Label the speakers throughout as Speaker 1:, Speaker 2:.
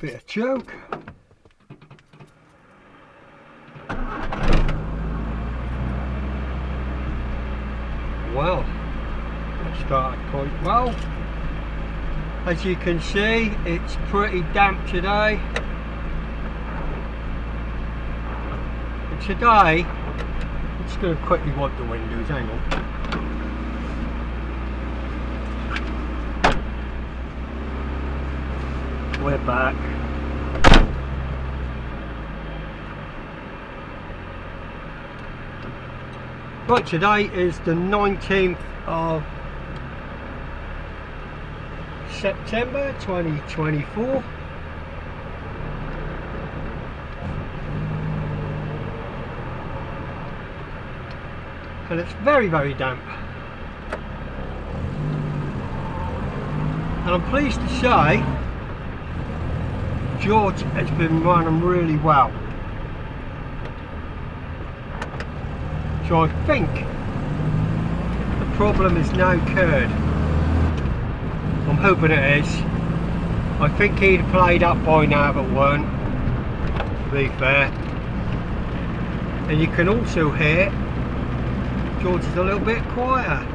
Speaker 1: bit of choke. Well, it started quite well. As you can see, it's pretty damp today. And today, I'm just going to quickly wipe the windows, hang on. We're back. Right, today is the 19th of September 2024. And it's very, very damp. And I'm pleased to say George has been running really well. So I think the problem is now cured. I'm hoping it is. I think he'd have played up by now but weren't, to be fair. And you can also hear George is a little bit quieter.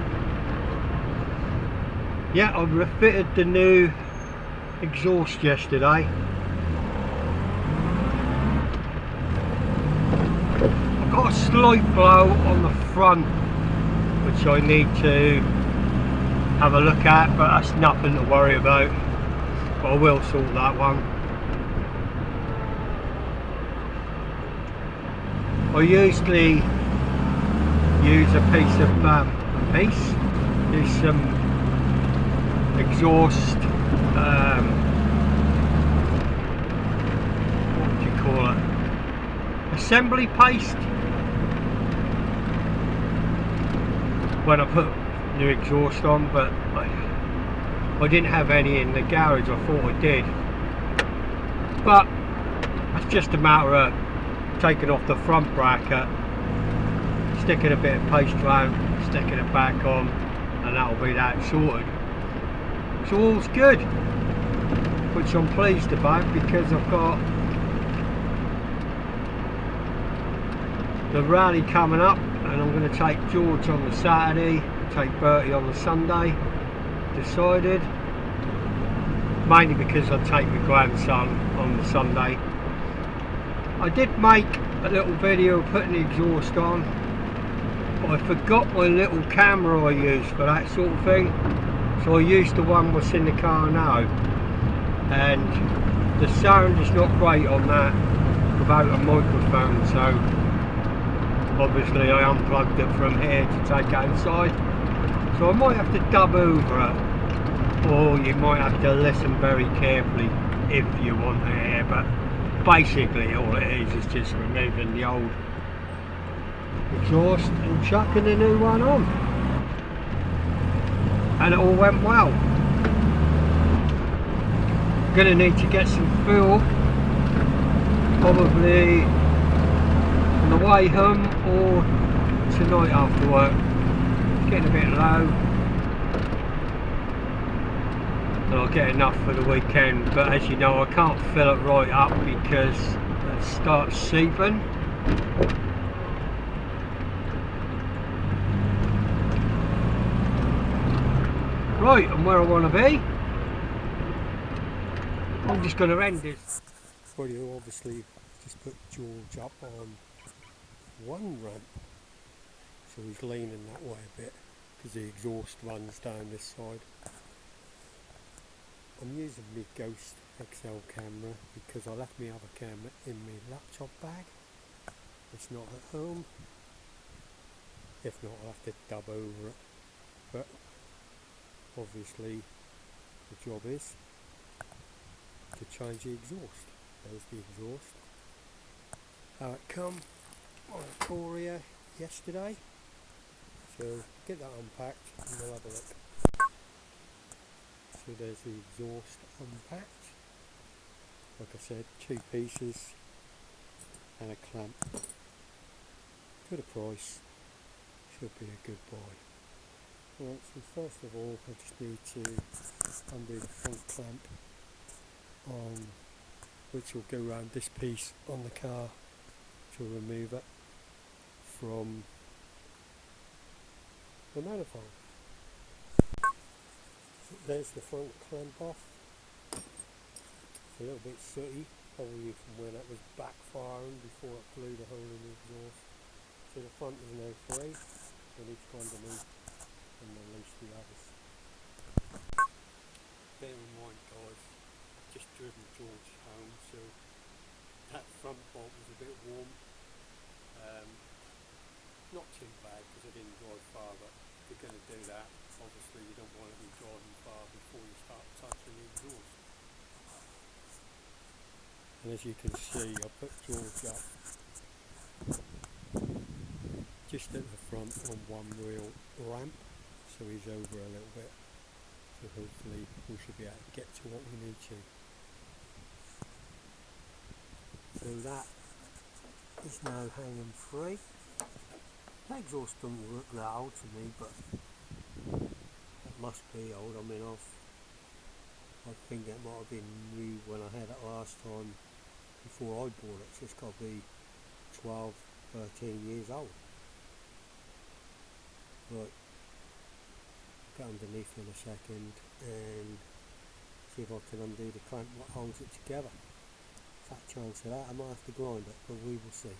Speaker 1: Yeah, I refitted the new exhaust yesterday. I've got a slight blow on the front which I need to have a look at, but that's nothing to worry about. But I will sort that one. I usually use a piece of there's some exhaust, what would you call it, assembly paste, when I put new exhaust on, but I didn't have any in the garage. I thought I did, but it's just a matter of taking off the front bracket, sticking a bit of paste around, sticking it back on, and that'll be that sorted. So all's good, which I'm pleased about, because I've got the rally coming up, and I'm going to take George on the Saturday, take Bertie on the Sunday. Decided, mainly because I'd take my grandson on the Sunday. I did make a little video putting the exhaust on, but I forgot my little camera I use for that sort of thing, so I used the one that's in the car now, and the sound is not great on that without a microphone, so obviously I unplugged it from here to take outside. So I might have to dub over it, or you might have to listen very carefully if you want to hear, but basically all it is just removing the old exhaust and chucking the new one on. And it all went well. Gonna need to get some fuel, probably on the way home or tonight after work. It's getting a bit low, and I'll get enough for the weekend, but as you know I can't fill it right up because it starts seeping. Right, and where I want to be, I'm just going to end this video. Obviously just put George up on one ramp, so he's leaning that way a bit because the exhaust runs down this side. I'm using my Ghost XL camera because I left my other camera in my laptop bag. It's not at home. If not, I'll have to dub over it, but obviously the job is to change the exhaust. There's the exhaust. How it come on a Courier yesterday. So get that unpacked and we'll have a look. So there's the exhaust unpacked. Like I said, 2 pieces and a clamp. Good a price. Should be a good buy. Right, so first of all I just need to undo the front clamp on which will go around this piece on the car to remove it from the manifold. So there's the front clamp off. It's a little bit sooty, probably from when it was backfiring before it blew the hole in the exhaust. So the front is now free. We need to go underneath and release the others. Bear in mind guys, I've just driven George home, so that front bolt was a bit warm. Not too bad because I didn't drive far, but if you're going to do that, obviously you don't want to be driving far before you start touching the exhaust. And as you can see, I put George up just at the front on one real ramp, so he's over a little bit, so hopefully we should be able to get to what we need to. So that is now hanging free. The exhaust doesn't look that old to me, but it must be old. I mean, I think it might have been new when I had it last time before I bought it, so it's got to be 12, 13 years old. Right, get underneath in a second and see if I can undo the clamp that holds it together. Fat chance of that, I might have to grind it, but we will see.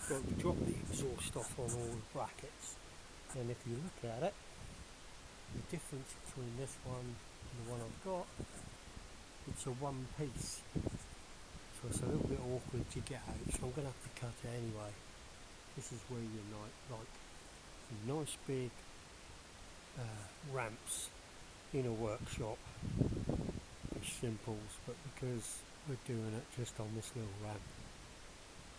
Speaker 1: So we drop the exhaust off on all the brackets, and if you look at it, the difference between this one and the one I've got, it's a one piece, so it's a little bit awkward to get out, so I'm going to have to cut it anyway. This is where you like some nice big ramps in a workshop, it's simples, but because we're doing it just on this little ramp,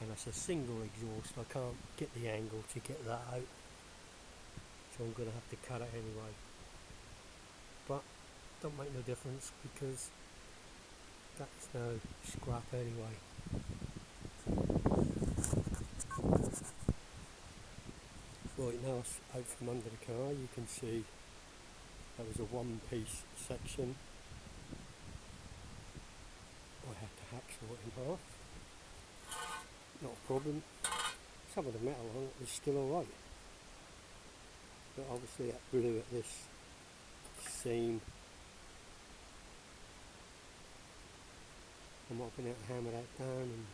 Speaker 1: and it's a single exhaust, I can't get the angle to get that out, so I'm going to have to cut it anyway. But don't make no difference because that's no scrap anyway. Right, now it's out from under the car, you can see that was a one piece section. I had to hacksaw it in half. Not a problem. Some of the metal on it is still alright, but obviously it blew at this seam. I might have been able to hammer that down and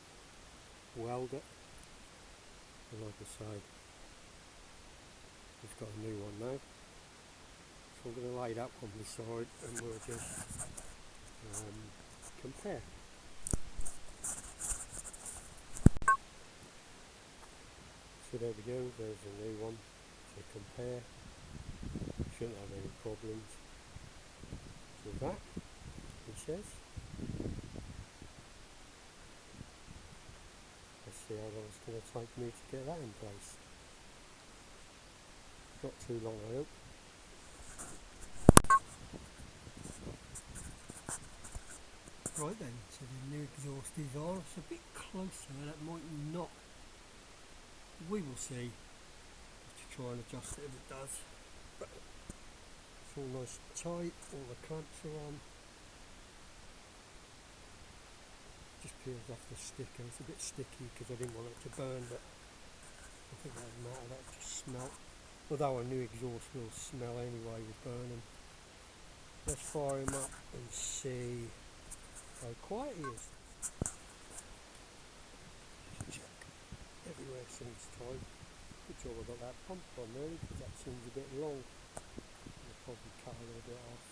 Speaker 1: weld it, and like I say, we've got a new one now, so I'm going to lay that one beside and we'll just compare. So there we go, there's a new one to compare. Shouldn't have any problems with that, he says. Let's see how long it's going to take me to get that in place. Not too long, I hope. Right then, so the new exhaust is on. It's a bit closer, that might not. We will see. Have to try and adjust it if it does. But it's all nice and tight, all the clamps are on. Just peels off the sticker. It's a bit sticky because I didn't want it to burn, but I think that doesn't matter, that just smelt. Although a new exhaust will smell anyway with burning. Let's fire him up and see how quiet he is. Check. Everywhere seems tight. Good job I got that pump on there because that seems a bit long. I'll probably cut a little bit off.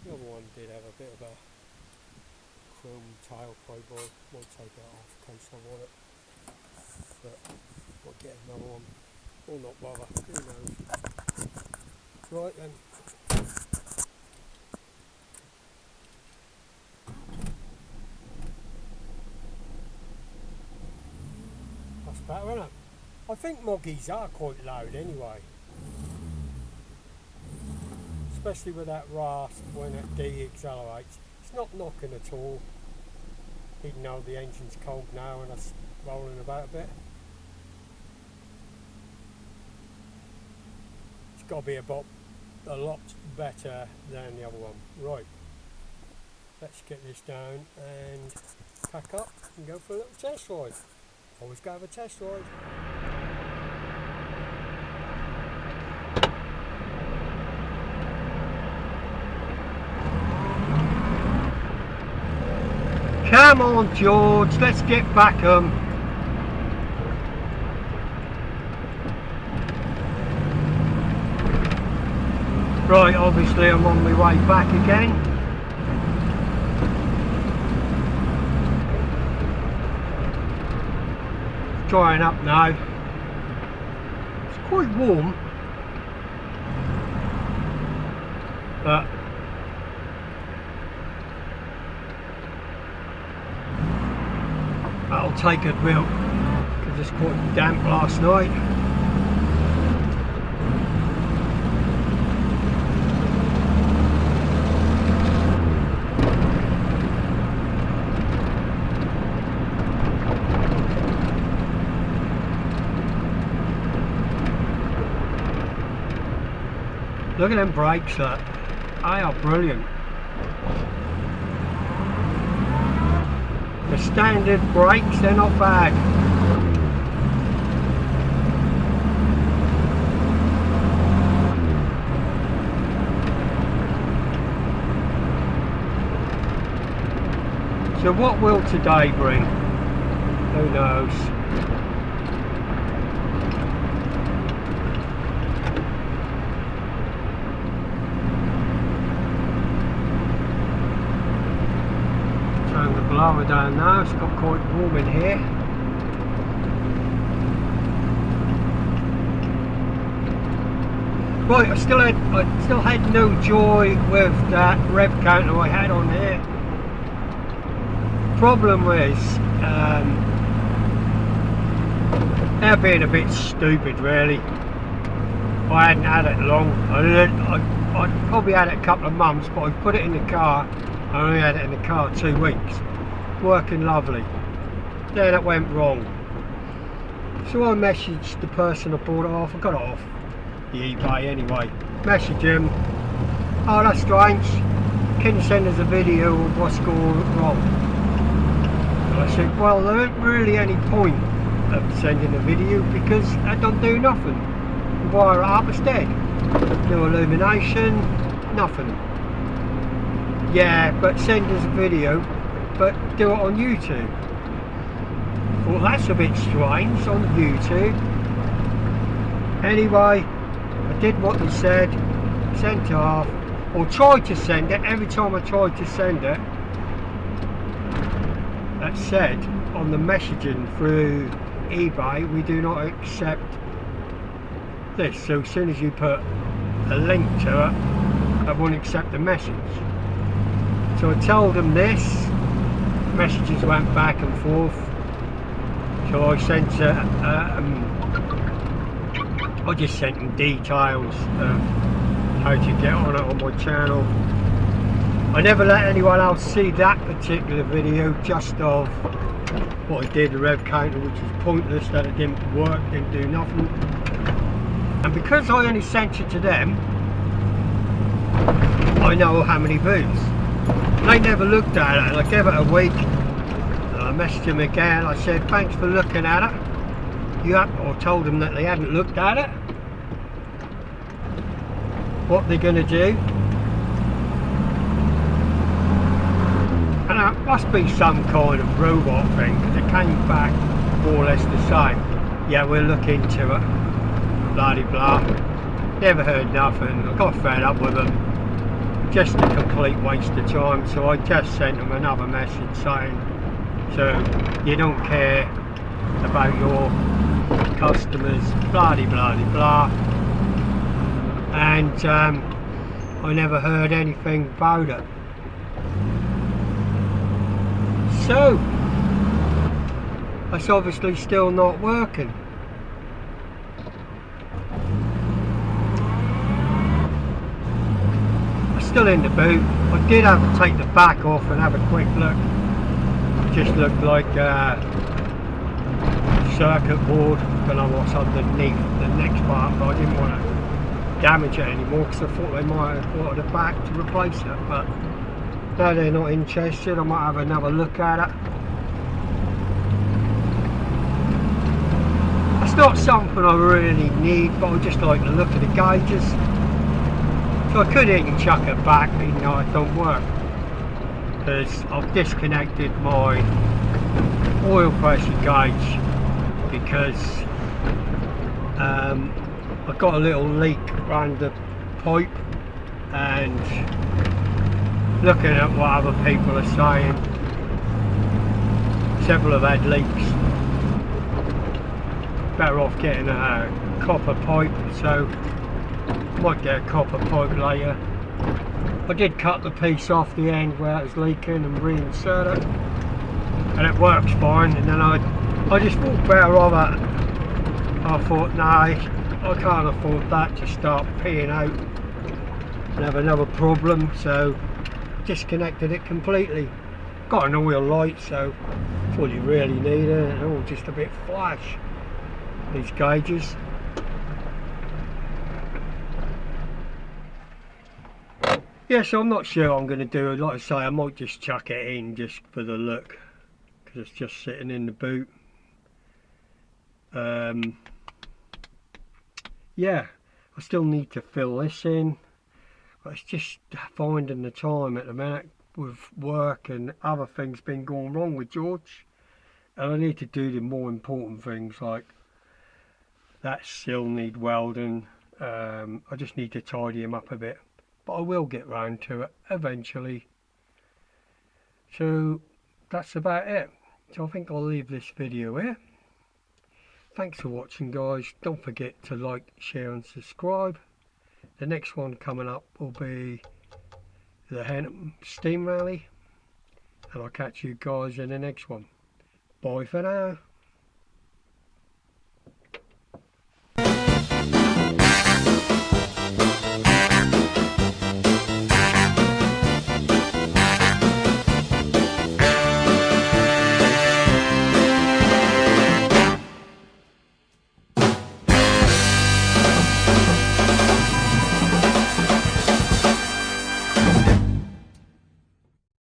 Speaker 1: The other one did have a bit of a chrome tailpipe. I might take that off in case I want it. But I'll get another one. Or not bother, who knows. Right then. That's better, isn't it? I think Moggies are quite loud anyway. Especially with that rasp when it de-accelerates. It's not knocking at all. Even though the engine's cold now and it's rolling about a bit. Got to be a lot better than the other one. Right, let's get this down and pack up and go for a little test ride. Always go have a test ride. Come on, George, let's get back 'em. Right, obviously I'm on my way back again. It's drying up now. It's quite warm, but that'll take a bit because it's quite damp last night. Look at them brakes, look. They are brilliant. The standard brakes, they're not bad. So what will today bring? Who knows? Blower down now, it's got quite warm in here. Right, I still had no joy with that rev counter I had on here. Problem was, they're being a bit stupid really. I hadn't had it long. I probably had it a couple of months, but I put it in the car. I only had it in the car 2 weeks. Working lovely. Then it went wrong. So I messaged the person I bought it off. I got it off the eBay anyway. Messaged him. Oh, that's strange. Can you send us a video of what's going wrong? And I said, well, there ain't really any point of sending a video because I don't do nothing. Wire it up instead. No illumination, nothing. Yeah, but send us a video, but do it on YouTube. Well, that's a bit strange on YouTube. Anyway, I did what they said, sent it off, or tried to send it. Every time I tried to send it, that said on the messaging through eBay, we do not accept this. So as soon as you put a link to it, I won't accept the message. So I told them this, messages went back and forth, so I sent I just sent them details of how to get on it on my channel. I never let anyone else see that particular video, just of what I did, the rev counter, which is pointless, that it didn't work, didn't do nothing. And because I only sent it to them, I know how many views. They never looked at it, and I gave it a week. And I messaged them again. I said, thanks for looking at it. Or told them that they hadn't looked at it. What they're going to do. And it must be some kind of robot thing, because it came back more or less the same. Yeah, we'll look into it. Blah de blah. Never heard nothing. I got fed up with them. Just a complete waste of time, so I just sent them another message saying, so you don't care about your customers, blah de blah de blah. And I never heard anything about it. So that's obviously still not working. Still in the boot. I did have to take the back off and have a quick look. It just looked like a circuit board. Don't know what's underneath the next part, but I didn't want to damage it anymore because I thought they might have bought the back to replace it. But No, they're not interested. I might have another look at it. It's not something I really need, but I just like the look of the gauges. So I could even chuck it back even though it don't work, because I've disconnected my oil pressure gauge because I've got a little leak around the pipe, and looking at what other people are saying, several have had leaks. Better off getting a copper pipe, so might get a copper pipe later. I did cut the piece off the end where it was leaking and reinsert it, and it works fine. And then I just thought better of it. I thought, nah, I can't afford that to start peeing out and have another problem, so disconnected it completely. Got an oil light, so that's all you really need, and all just a bit flash, these gauges. Yeah, so I'm not sure what I'm going to do. Like I say, I might just chuck it in just for the look, because it's just sitting in the boot. Yeah, I still need to fill this in, but it's just finding the time at the minute with work and other things been going wrong with George, and I need to do the more important things, like that still need welding. I just need to tidy him up a bit, but I will get round to it eventually. So that's about it. So I think I'll leave this video here. Thanks for watching, guys. Don't forget to like, share and subscribe. The next one coming up will be the Henham Steam Rally, and I'll catch you guys in the next one. Bye for now.